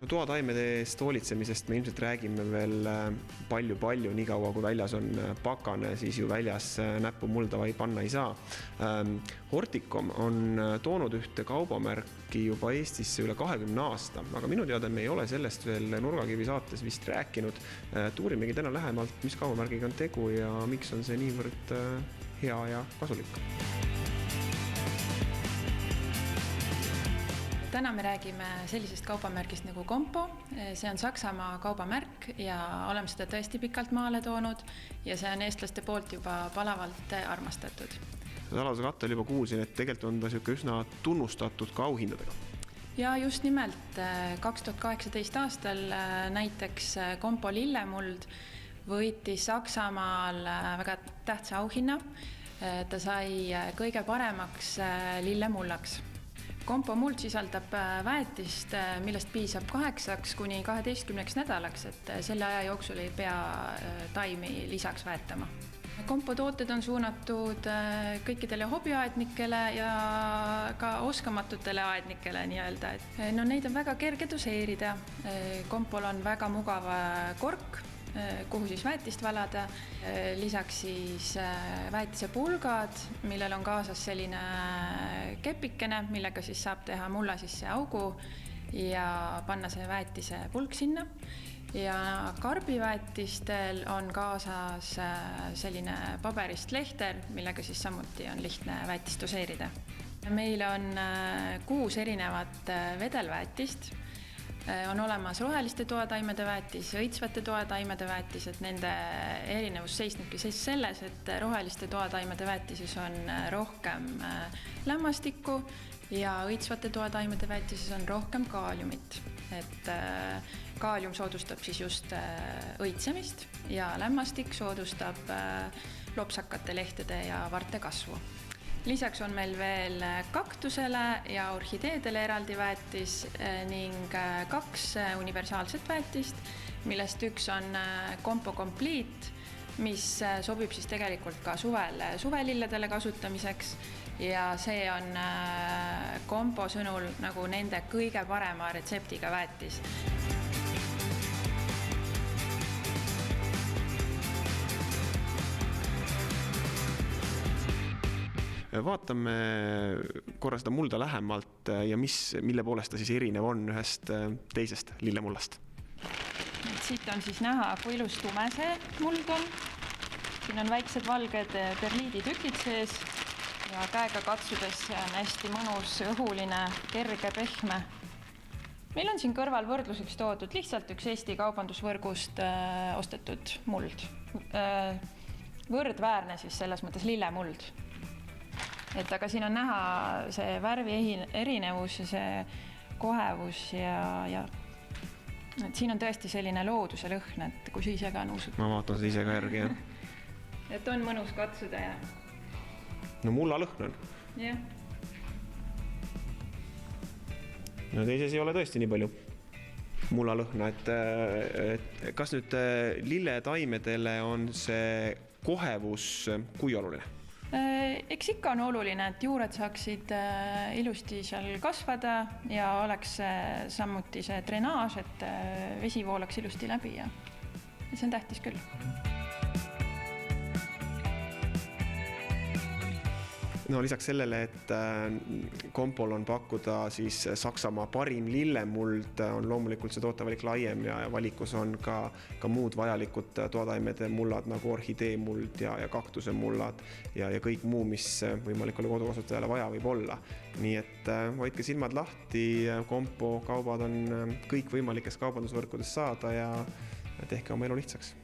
Toataimede eest hoolitsemisest me ilmselt räägime veel palju, nii kaua kui väljas on pakane, siis ju väljas näppu mulda vai panna ei saa. Horticom on toonud ühte kaubamärki juba Eestisse üle 20 aasta, aga minu teada me ei ole sellest veel Nurgakivi saates vist rääkinud. Uurimegi täna lähemalt, mis kaubamärgiga on tegu ja miks on see niivõrd hea ja kasulik. Täna me räägime sellisest kaubamärgist nagu Compo. See on Saksamaa kaubamärk ja oleme seda tõesti pikalt maale toonud ja see on eestlaste poolt juba palavalt armastatud. Salase kattel juba kuulsin, et tegelikult on ta üsna tunnustatud ka auhindadega. Ja just nimelt 2018 aastal näiteks Compo lillemuld võitis Saksamaal väga tähtsa auhinna. Ta sai kõige paremaks lillemullaks. Compo muld sisaldab väetist, millest piisab 8 kuni 12 nädalaks, et selle aja jooksul ei pea taimi lisaks väetama. Compo tooted on suunatud kõikidele hobiaednikele ja ka oskamatutele aednikele nii-öelda. Neid on väga kerge doseerida. Compol on väga mugav kork, kuhu siis väetist valada. Lisaks siis väetise pulgad, millel on kaasas selline kepikene, millega siis saab teha mulla sisse augu ja panna see väetise pulk sinna. Ja karbiväetistel on kaasas selline paberist lehter, millega siis samuti on lihtne väetist doseerida. Meil on 6 erinevat vedelväetist. On olemas roheliste toataimede väetis, õitsvate toataimede väetis, et nende erinevus seisnebki selles, et roheliste toataimede väetises on rohkem lämmastikku ja õitsvate toataimede väetises on rohkem kaaliumit. Et kaalium soodustab siis just õitsemist ja lämmastik soodustab lopsakate lehtede ja varte kasvu. Lisaks on meil veel kaktusele ja orhideedele eraldi väetis ning 2 universaalset väetist, millest üks on Compo Complete, mis sobib siis tegelikult ka suvelilledele kasutamiseks ja see on Compo sõnul nagu nende kõige parema retseptiga väetis. Vaatame korra seda mulda lähemalt ja mille poolest ta siis erinev on ühest teisest lillemullast. Siit on siis näha, kui ilus tume see muld on. Siin on väiksed valged perliiditükid sees ja käega katsudes see on hästi mõnus, õhuline, kerge, pehme. Meil on siin kõrval võrdluseks toodud lihtsalt üks Eesti kaubandusvõrgust ostetud muld. Võrdväärne siis selles mõttes lillemuld. Aga siin on näha see värvi erinevus ja see kohevus ja siin on tõesti selline looduse lõhn, et kui sa ise ka nuusud. Ma vaatan seda ise ka järgi, jah. Et on mõnus katsuda ja... No mulla lõhn on. Jah. No teises ei ole tõesti nii palju mulla lõhna, et kas nüüd lilletaimedele on see kohevus kui oluline? Eks ikka on oluline, et juured saaksid ilusti seal kasvada ja oleks samuti see drenaaž, et vesi voolaks ilusti läbi ja see on tähtis küll. No lisaks sellele, et Compol on pakkuda siis Saksamaa parim lillemuld, on loomulikult see tootevalik laiem ja valikus on ka muud vajalikud toataimede mullad nagu orhideemuld ja kaktuse mullad ja kõik muu, mis võimalikule kodukasutajale vaja võib olla. Nii et hoidke silmad lahti, Compo kaubad on kõik võimalikes kaubandusvõrkudes saada ja tehke oma elu lihtsaks.